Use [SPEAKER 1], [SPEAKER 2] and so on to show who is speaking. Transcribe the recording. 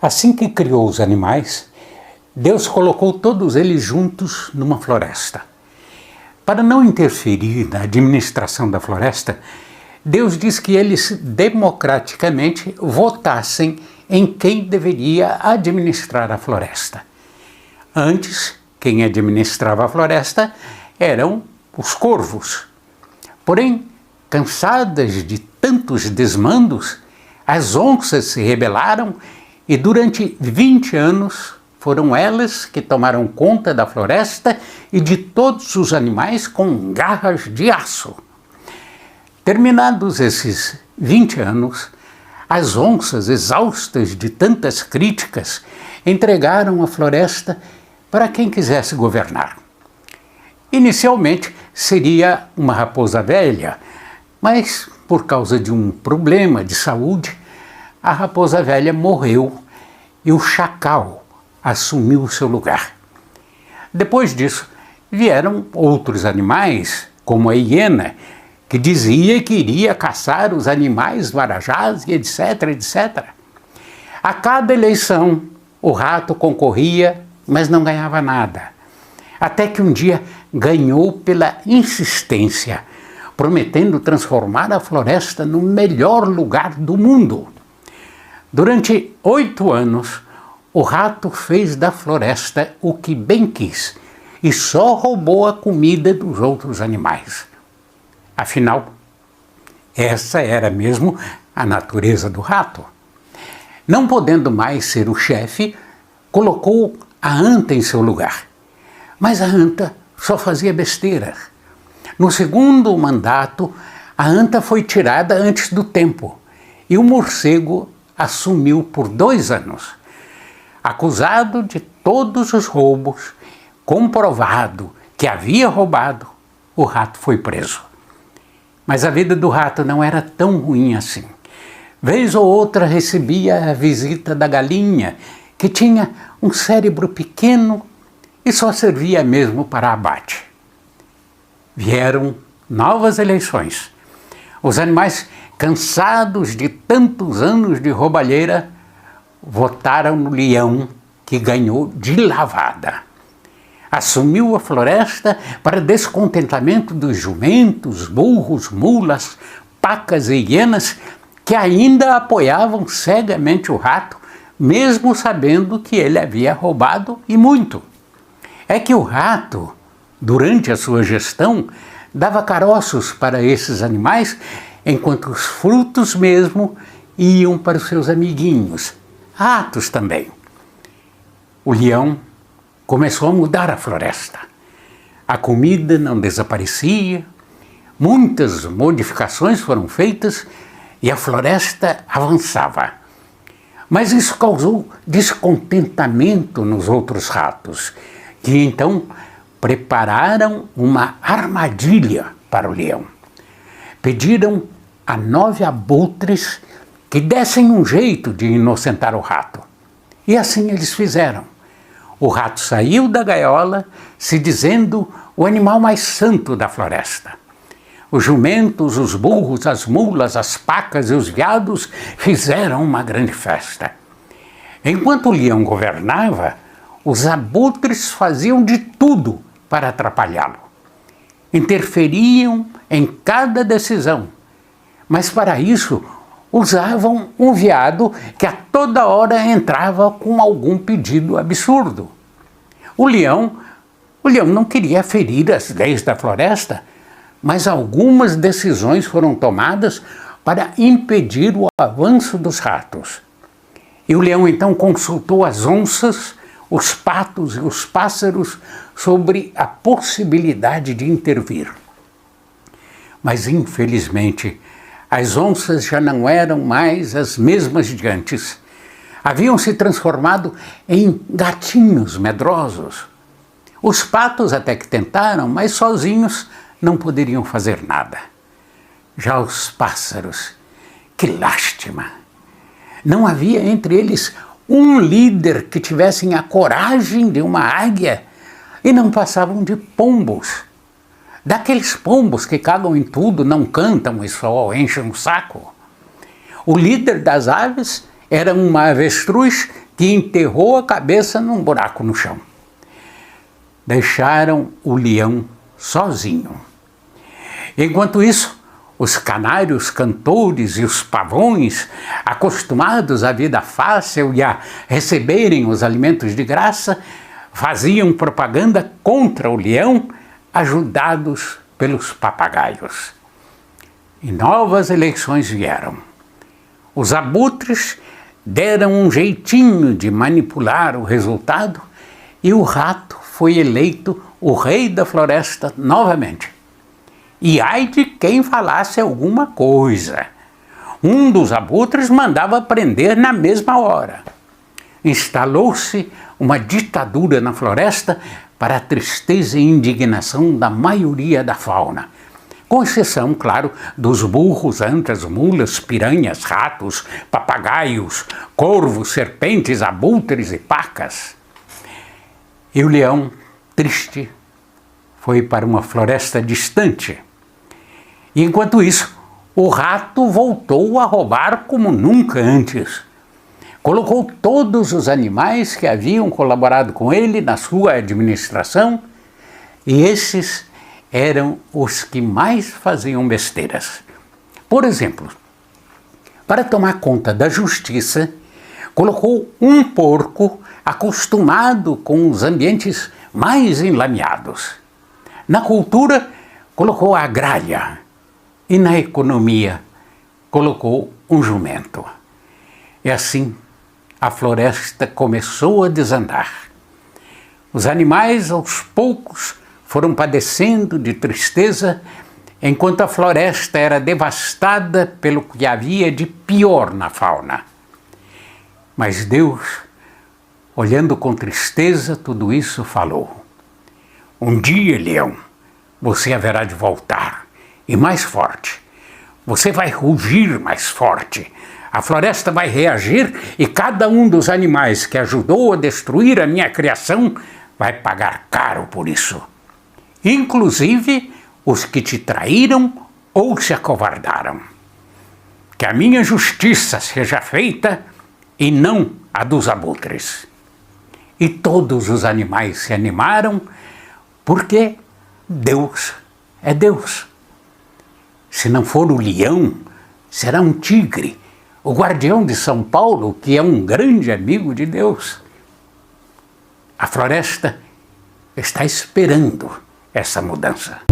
[SPEAKER 1] Assim que criou os animais, Deus colocou todos eles juntos numa floresta. Para não interferir na administração da floresta, Deus diz que eles democraticamente votassem em quem deveria administrar a floresta. Antes, quem administrava a floresta eram os corvos. Porém, cansadas de tantos desmandos, as onças se rebelaram e durante 20 anos foram elas que tomaram conta da floresta e de todos os animais com garras de aço. Terminados esses 20 anos, as onças, exaustas de tantas críticas, entregaram a floresta para quem quisesse governar. Inicialmente seria uma raposa velha, mas por causa de um problema de saúde, a raposa velha morreu e o chacal assumiu o seu lugar. Depois disso, vieram outros animais, como a hiena, que dizia que iria caçar os animais marajás e etc, etc. A cada eleição, o rato concorria, mas não ganhava nada. Até que um dia ganhou pela insistência, prometendo transformar a floresta no melhor lugar do mundo. Durante 8 anos, o rato fez da floresta o que bem quis e só roubou a comida dos outros animais. Afinal, essa era mesmo a natureza do rato. Não podendo mais ser o chefe, colocou a anta em seu lugar. Mas a anta só fazia besteira. No segundo mandato, a anta foi tirada antes do tempo e o morcego assumiu por 2 anos. Acusado de todos os roubos, comprovado que havia roubado, o rato foi preso. Mas a vida do rato não era tão ruim assim. Vez ou outra recebia a visita da galinha, que tinha um cérebro pequeno e só servia mesmo para abate. Vieram novas eleições. Os animais, cansados de tantos anos de roubalheira, votaram no leão, que ganhou de lavada. Assumiu a floresta para descontentamento dos jumentos, burros, mulas, pacas e hienas, que ainda apoiavam cegamente o rato, mesmo sabendo que ele havia roubado e muito. É que o rato, durante a sua gestão, dava caroços para esses animais, enquanto os frutos mesmo iam para os seus amiguinhos, ratos também. O leão começou a mudar a floresta. A comida não desaparecia, muitas modificações foram feitas e a floresta avançava. Mas isso causou descontentamento nos outros ratos, que então prepararam uma armadilha para o leão. Pediram a 9 abutres que dessem um jeito de inocentar o rato. E assim eles fizeram. O rato saiu da gaiola, se dizendo o animal mais santo da floresta. Os jumentos, os burros, as mulas, as pacas e os veados fizeram uma grande festa. Enquanto o leão governava, os abutres faziam de tudo para atrapalhá-lo. Interferiam em cada decisão, mas para isso usavam um veado que a toda hora entrava com algum pedido absurdo. O leão não queria ferir as leis da floresta, mas algumas decisões foram tomadas para impedir o avanço dos ratos. E o leão então consultou as onças, os patos e os pássaros sobre a possibilidade de intervir. Mas, infelizmente, as onças já não eram mais as mesmas de antes. Haviam se transformado em gatinhos medrosos. Os patos até que tentaram, mas sozinhos não poderiam fazer nada. Já os pássaros, que lástima! Não havia entre eles um líder que tivessem a coragem de uma águia e não passavam de pombos. Daqueles pombos que cagam em tudo, não cantam e só enchem o saco. O líder das aves era uma avestruz que enterrou a cabeça num buraco no chão. Deixaram o leão sozinho. Enquanto isso, os canários cantores e os pavões, acostumados à vida fácil e a receberem os alimentos de graça, faziam propaganda contra o leão, ajudados pelos papagaios. E novas eleições vieram. Os abutres deram um jeitinho de manipular o resultado e o rato foi eleito o rei da floresta novamente. E ai de quem falasse alguma coisa. Um dos abutres mandava prender na mesma hora. Instalou-se uma ditadura na floresta para a tristeza e indignação da maioria da fauna, com exceção, claro, dos burros, antras, mulas, piranhas, ratos, papagaios, corvos, serpentes, abutres e pacas. E o leão, triste, foi para uma floresta distante. E enquanto isso, o rato voltou a roubar como nunca antes. Colocou todos os animais que haviam colaborado com ele na sua administração, e esses eram os que mais faziam besteiras. Por exemplo, para tomar conta da justiça, colocou um porco acostumado com os ambientes mais enlameados. Na cultura, colocou a gralha. E na economia, colocou um jumento. E assim, a floresta começou a desandar. Os animais, aos poucos, foram padecendo de tristeza, enquanto a floresta era devastada pelo que havia de pior na fauna. Mas Deus, olhando com tristeza tudo isso, falou: um dia, leão, você haverá de voltar, e mais forte. Você vai rugir mais forte. A floresta vai reagir e cada um dos animais que ajudou a destruir a minha criação vai pagar caro por isso. Inclusive os que te traíram ou se acovardaram. Que a minha justiça seja feita e não a dos abutres. E todos os animais se animaram porque Deus é Deus. Se não for o leão, será um tigre, o guardião de São Paulo, que é um grande amigo de Deus. A floresta está esperando essa mudança.